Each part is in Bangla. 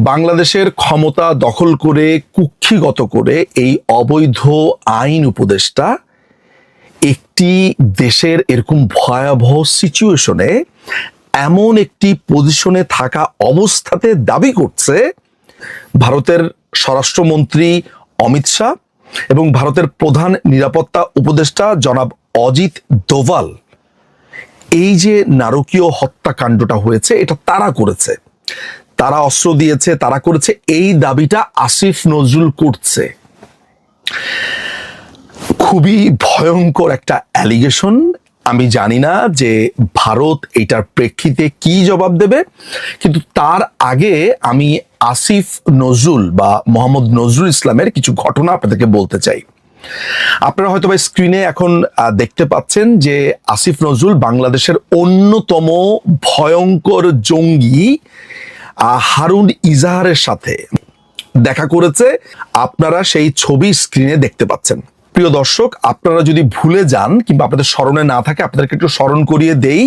বাংলাদেশের ক্ষমতা দখল করে কুক্ষিগত করে এই অবৈধ আইন উপদেষ্টা একটি দেশের এরকম ভয়াবহ সিচুয়েশনে এমন একটি পজিশনে থাকা অবস্থাতে দাবি করছে ভারতের স্বরাষ্ট্রমন্ত্রী অমিত শাহ এবং ভারতের প্রধান নিরাপত্তা উপদেষ্টা জনাব অজিত দোভাল। এই যে নারকীয় হত্যাকাণ্ডটা হয়েছে এটা তারা করেছে, তারা অস্ত্র দিয়েছে, তারা করেছে, এই দাবিটা আসিফ নজরুল করছে। খুবই ভয়ঙ্কর একটা অ্যালিগেশন। আমি জানি না যে ভারত এটার প্রেক্ষিতে কি জবাব দেবে, কিন্তু তার আগে আমি আসিফ নজরুল বা মোহাম্মদ নজরুল ইসলামের কিছু ঘটনা আপনাদেরকে বলতে চাই। আপনারা হয়তো বা স্ক্রিনে এখন দেখতে পাচ্ছেন যে আসিফ নজরুল বাংলাদেশের অন্যতম ভয়ঙ্কর জঙ্গি হারুন ইজাহারের সাথে দেখা করেছে। আপনারা সেই ছবি স্ক্রিনে দেখতে পাচ্ছেন। প্রিয় দর্শক, আপনারা যদি ভুলে যান কিংবা আপনাদের স্মরণে না থাকে, আপনাদেরকে একটু স্মরণ করিয়ে দেই।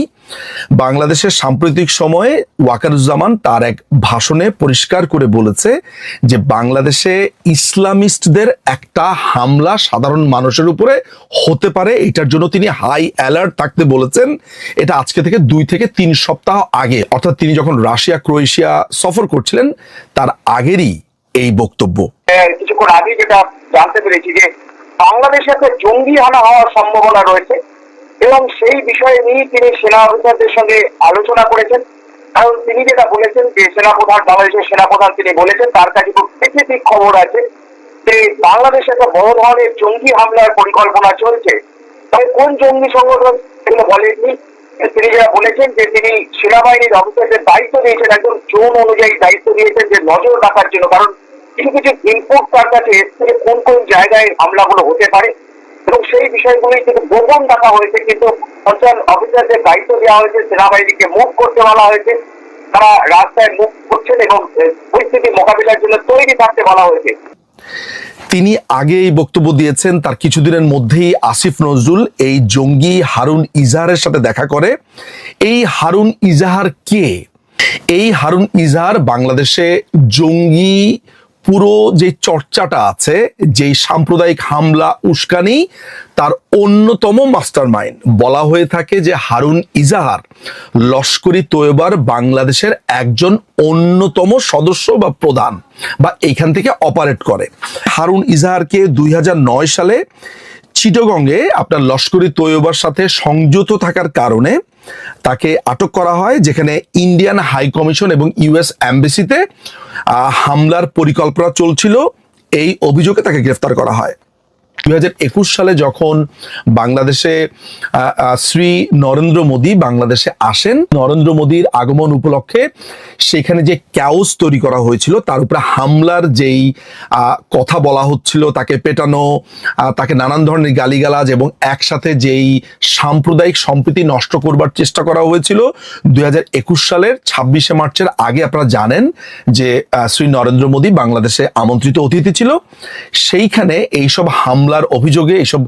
বাংলাদেশের সাম্প্রতিক সময়ে ওয়াকারুজ্জামান তার এক ভাষণে পরিষ্কার করে বলেছে যে বাংলাদেশে ইসলামিস্টদের একটা হামলা সাধারণ মানুষের উপরে হতে পারে, এটার জন্য তিনি হাই অ্যালার্ট থাকতে বলেছেন। এটা আজকে থেকে 2 থেকে 3 সপ্তাহ আগে, অর্থাৎ তিনি যখন রাশিয়া ক্রোয়েশিয়া সফর করছিলেন তার আগেরই এই বক্তব্য। কিছুক্ষণ আগে যেটা জানতে পেরেছি যে বাংলাদেশে একটা জঙ্গি হানা হওয়ার সম্ভাবনা রয়েছে এবং সেই বিষয়ে নিয়ে তিনি সেনা অফিসারদের সঙ্গে আলোচনা করেছেন। কারণ তিনি যেটা বলেছেন যে সেনাপ্রধান, বাংলাদেশের সেনাপ্রধান তিনি বলেছেন তার কাছে খুব স্পেসিফিক খবর আছে যে বাংলাদেশে একটা বড় ধরনের জঙ্গি হামলার পরিকল্পনা চলছে। তবে কোন জঙ্গি সংগঠন সেগুলো বলেননি। তিনি যেটা বলেছেন যে তিনি সেনাবাহিনীর অফিসারদের দায়িত্ব দিয়েছেন, একদম জোন অনুযায়ী দায়িত্ব দিয়েছেন যে নজর রাখার জন্য। কারণ কিছু কিছু ইনপুট তার কাছে এসছে কোন কোন জায়গায় হামলাগুলো হতে পারে এবং সেই বিষয়গুলি কিন্তু গোপন রাখা হয়েছে। কিন্তু কনসার্ন অফিসারদের দায়িত্ব দেওয়া হয়েছে, সেনাবাহিনীকে মুভ করতে বলা হয়েছে, তারা রাস্তায় মুভ করছেন এবং পরিস্থিতি মোকাবিলার জন্য তৈরি থাকতে বলা হয়েছে। তিনি আগে এই বক্তব্য দিয়েছেন, তার কিছুদিনের মধ্যেই আসিফ নজরুল এই জঙ্গি হারুন ইজাহারের সাথে দেখা করে। এই হারুন ইজাহার কে? এই হারুন ইজাহার বাংলাদেশে জঙ্গি পুরো যে চর্চাটা আছে, যেই সাম্প্রদায়িক হামলা উস্কানি, তার অন্যতম মাস্টার মাইন্ড। বলা হয়ে থাকে যে হারুন ইজাহার লস্করি তৈয়বার বাংলাদেশের একজন অন্যতম সদস্য বা প্রধান, বা এইখান থেকে অপারেট করে। হারুন ইজাহারকে 2009 সালে চিটাগংয়ে আপনার লস্করি তৈয়বার সাথে সংযুক্ত থাকার কারণে তাকে আটক করা হয়, যেখানে ইন্ডিয়ান হাই কমিশন এবং ইউএস এমবেসিতে হামলার পরিকল্পনা চলছিল। এই অভিযোগে তাকে গ্রেফতার করা হয়। 2021 সালে যখন বাংলাদেশে শ্রী নরেন্দ্র মোদী বাংলাদেশে আসেন, নরেন্দ্র মোদীর আগমন উপলক্ষে সেখানে যে ক্যাওস তৈরি করা হয়েছিল, তার উপরে হামলার যেই কথা বলা হচ্ছিল, তাকে পেটানো, তাকে নানান ধরনের গালিগালাজ এবং একসাথে যেই সাম্প্রদায়িক সম্প্রীতি নষ্ট করবার চেষ্টা করা হয়েছিল, 2021 সালের 26শে মার্চের আগে আপনারা জানেন যে শ্রী নরেন্দ্র মোদী বাংলাদেশে আমন্ত্রিত অতিথি ছিল। সেইখানে এইসব হামলার অভিযোগে, এইসব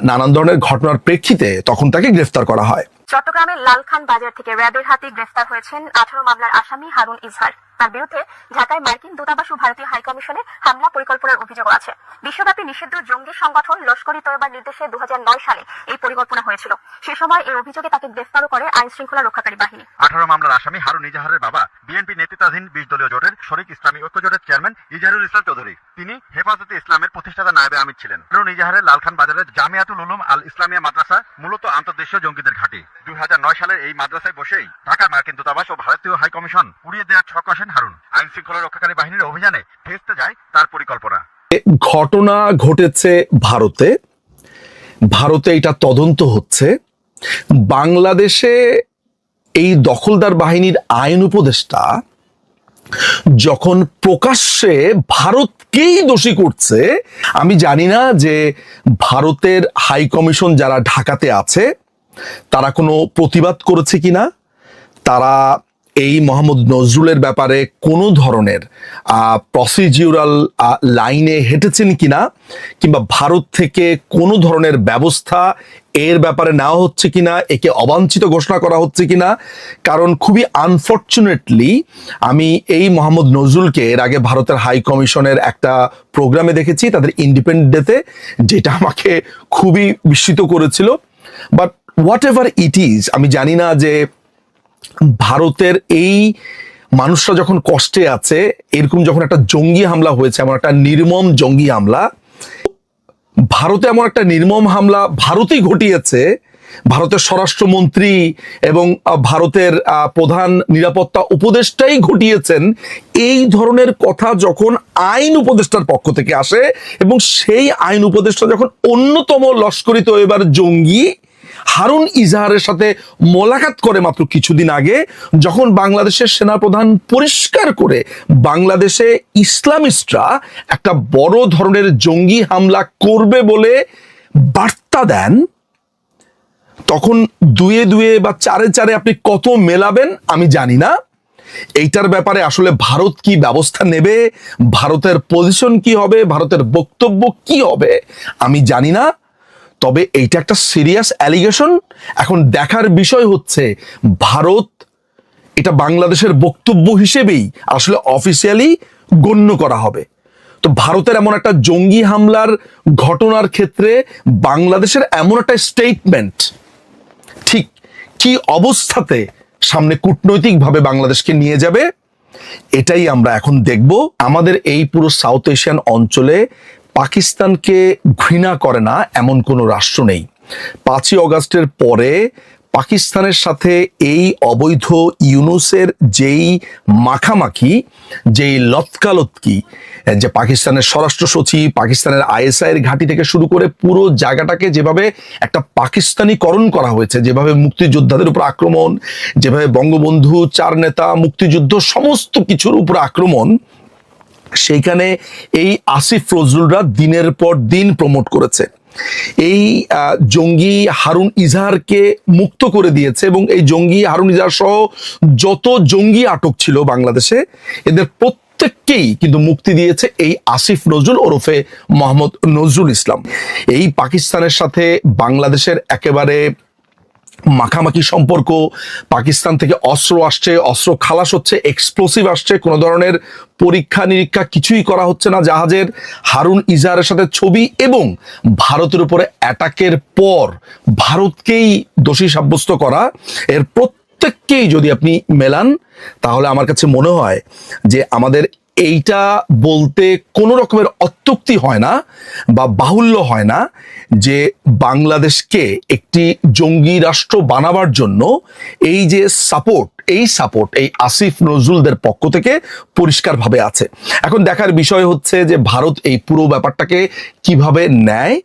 নানান ধরনের ঘটনার প্রেক্ষিতে তখন তাকে গ্রেফতার করা হয়। চট্টগ্রামের লালখান বাজার থেকে র্যাবের হাতে গ্রেফতার হয়েছেন 18 মামলার আসামি হারুন ইজহার। তার বিরুদ্ধে ঢাকায় মার্কিন দূতাবাস ও ভারতীয় হাইকমিশনে হামলা পরিকল্পনার অভিযোগ আছে। বিশ্বব্যাপী নিষিদ্ধ জঙ্গি সংগঠন লস্করি তৈয়বার নির্দেশে 2009 সালে এই পরিকল্পনা হয়েছিল। সে সময় এই অভিযোগে তাকে গ্রেফতারও করে আইন শৃঙ্খলা রক্ষাকারী বাহিনী। 18 মামলার আসামি হারুন ইজাহারের বাবা বিএনপি নেতৃত্বাধীন 20 দলীয় জোটের শরীক ইসলামী ঐক্য জোটের চেয়ারম্যান ইজাহারুল ইসলাম চৌধুরী। তিনি হেফাজতে ইসলামের প্রতিষ্ঠাতা নায়েবে আমির ছিলেন। হারুন ইজাহারের লালখান বাজারের জামিয়াতুল উলুম আল ইসলামিয়া মাদ্রাসা মূলত আন্তর্দেশীয় জঙ্গিদের ঘাঁটি। 2009 সালে এই মাদ্রাসায় বসেই ঢাকার মার্কিন দূতাবাস ও ভারতীয় হাই কমিশন উড়িয়ে দেওয়ার ছক কষেন হারুন। আইন শৃঙ্খলা রক্ষাকারী বাহিনীর অভিযানে ভেস্তে যায় তার পরিকল্পনা। ঘটনা ঘটেছে ভারতে, ভারতে এটা তদন্ত হচ্ছে। বাংলাদেশে এই দখলদার বাহিনীর আইন উপদেষ্টা যখন প্রকাশ্যে ভারতকেই দোষী করছে, আমি জানি না যে ভারতের হাই কমিশন যারা ঢাকাতে আছে তারা কোনো প্রতিবাদ করেছে কিনা, তারা এই মোহাম্মদ নজরুলের ব্যাপারে কোনো ধরনের প্রসিডিউরাল লাইনে হেঁটেছেন কিনা, কিংবা ভারত থেকে কোনো ধরনের ব্যবস্থা এর ব্যাপারে নেওয়া হচ্ছে কিনা, একে অবাঞ্ছিত ঘোষণা করা হচ্ছে কিনা। কারণ খুবই আনফর্চুনেটলি আমি এই মোহাম্মদ নজরুলকে এর আগে ভারতের হাই কমিশনের একটা প্রোগ্রামে দেখেছি, তাদের ইন্ডিপেন্ডেন্ট ডেতে, যেটা আমাকে খুবই বিস্মিত করেছিল। But what ever it is, আমি জানি না যে ভারতের এই মানুষরা যখন কষ্টে আছে, এরকম যখন একটা জঙ্গি হামলা হয়েছে, এমন একটা নির্মম জঙ্গি হামলা, ভারতে এমন একটা নির্মম হামলা ভারতেই ঘটিয়েছে, ভারতের স্বরাষ্ট্রমন্ত্রী এবং ভারতের প্রধান নিরাপত্তা উপদেষ্টাই ঘটিয়েছেন, এই ধরনের কথা যখন আইন উপদেষ্টার পক্ষ থেকে আসে, এবং সেই আইন উপদেষ্টা যখন অন্যতম লস্করি তৈয়বার জঙ্গি হারুন ইজাহারের সাথে মোলাকাত করে মাত্র কিছুদিন আগে, যখন বাংলাদেশের সেনাপ্রধান পরিষ্কার করে বাংলাদেশে ইসলামিস্টরা একটা বড় ধরনের জঙ্গি হামলা করবে বলে বার্তা দেন, তখন দুয়ে দুয়ে বা চারে চারে আপনি কত মেলাবেন আমি জানি না। এইটার ব্যাপারে আসলে ভারত কি ব্যবস্থা নেবে, ভারতের পজিশন কি হবে, ভারতের বক্তব্য কি হবে আমি জানি না। তবে এইটা একটা সিরিয়াস অ্যালিগেশন। এখন দেখার বিষয় হচ্ছে ভারত এটা বাংলাদেশের বক্তব্য হিসেবেই আসলে অফিসিয়ালি গণ্য করা হবে। তো ভারতের এমন একটা জঙ্গি হামলার ঘটনার ক্ষেত্রে বাংলাদেশের এমন একটা স্টেটমেন্ট ঠিক কি অবস্থাতে সামনে কূটনৈতিকভাবে বাংলাদেশকে নিয়ে যাবে, এটাই আমরা এখন দেখব। আমাদের এই পুরো সাউথ এশিয়ান অঞ্চলে পাকিস্তানকে ঘৃণা করে না এমন কোনো রাষ্ট্র নেই। 5ই অগাস্টের পরে পাকিস্তানের সাথে এই অবৈধ ইউনূসের যেই মাখামাখি, যেই লতকালতকি, যে পাকিস্তানের স্বরাষ্ট্র সচিব, পাকিস্তানের আইএসআই এর ঘাঁটি থেকে শুরু করে পুরো জায়গাটাকে যেভাবে একটা পাকিস্তানিকরণ করা হয়েছে, যেভাবে মুক্তিযোদ্ধাদের উপর আক্রমণ, যেভাবে বঙ্গবন্ধু, 4 নেতা, মুক্তিযুদ্ধ, সমস্ত কিছুর উপর আক্রমণ, সেইখানে এই আসিফ নজরুলরা দিনের পর দিন প্রমোট করেছে। এই জঙ্গি হারুন ইজাহারকে মুক্ত করে দিয়েছে, এবং এই জঙ্গি হারুন ইজাহার সহ যত জঙ্গি আটক ছিল বাংলাদেশে, এদের প্রত্যেককেই কিন্তু মুক্তি দিয়েছে এই আসিফ নজরুল ওরফে মোহাম্মদ নজরুল ইসলাম। এই পাকিস্তানের সাথে বাংলাদেশের একেবারে মাখামাখি সম্পর্ক, পাকিস্তান থেকে অস্ত্র আসছে, অস্ত্র খালাস হচ্ছে, এক্সপ্লোসিভ আসছে, কোনো ধরনের পরীক্ষা নিরীক্ষা কিছুই করা হচ্ছে না জাহাজের। হারুন ইজাহারের সাথে ছবি এবং ভারতের উপরে অ্যাটাকের পর ভারতকেই দোষী সাব্যস্ত করা, এর প্রত্যেককেই যদি আপনি মেলান, তাহলে আমার কাছে মনে হয় যে আমাদের এইটা বলতে কোনো রকমের অত্যুক্তি হয় না বা বাহুল্য হয় না যে বাংলাদেশকে একটি জঙ্গি রাষ্ট্র বানাবার জন্য এই যে সাপোর্ট, এই আসিফ নজরুলদের পক্ষ থেকে পরিষ্কারভাবে আছে। এখন দেখার বিষয় হচ্ছে যে ভারত এই পুরো ব্যাপারটাকে কিভাবে নেয়,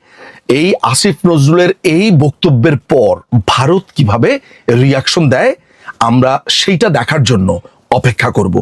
এই আসিফ নজরুলের এই বক্তব্যের পর ভারত কিভাবে রিয়াকশন দেয়, আমরা সেইটা দেখার জন্য অপেক্ষা করব।